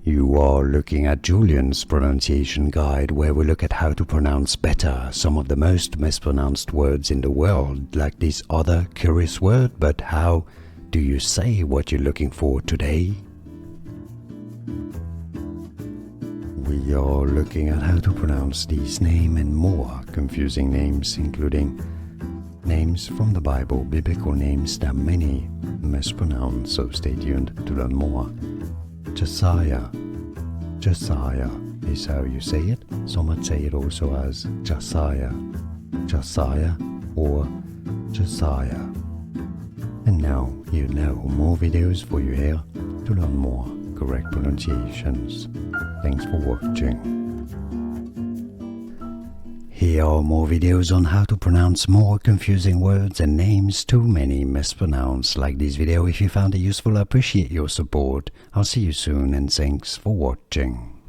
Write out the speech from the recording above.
You are looking at Julian's pronunciation guide, where we look at how to pronounce better some of the most mispronounced words in the world, like this other curious word. But how do you say what you're looking for today? We are looking at how to pronounce these names and more confusing names, including names from the Bible, biblical names that many mispronounce, so stay tuned to learn more. Jasiah. Jasiah is how you say it. Some might say it also as Jasiah, Jasiah, or Jasiah. And now you know more videos for you here to learn more correct pronunciations. Thanks for watching. Here are more videos on how to pronounce more confusing words and names too many mispronounced. Like this video if you found it useful. I appreciate your support. I'll see you soon and thanks for watching.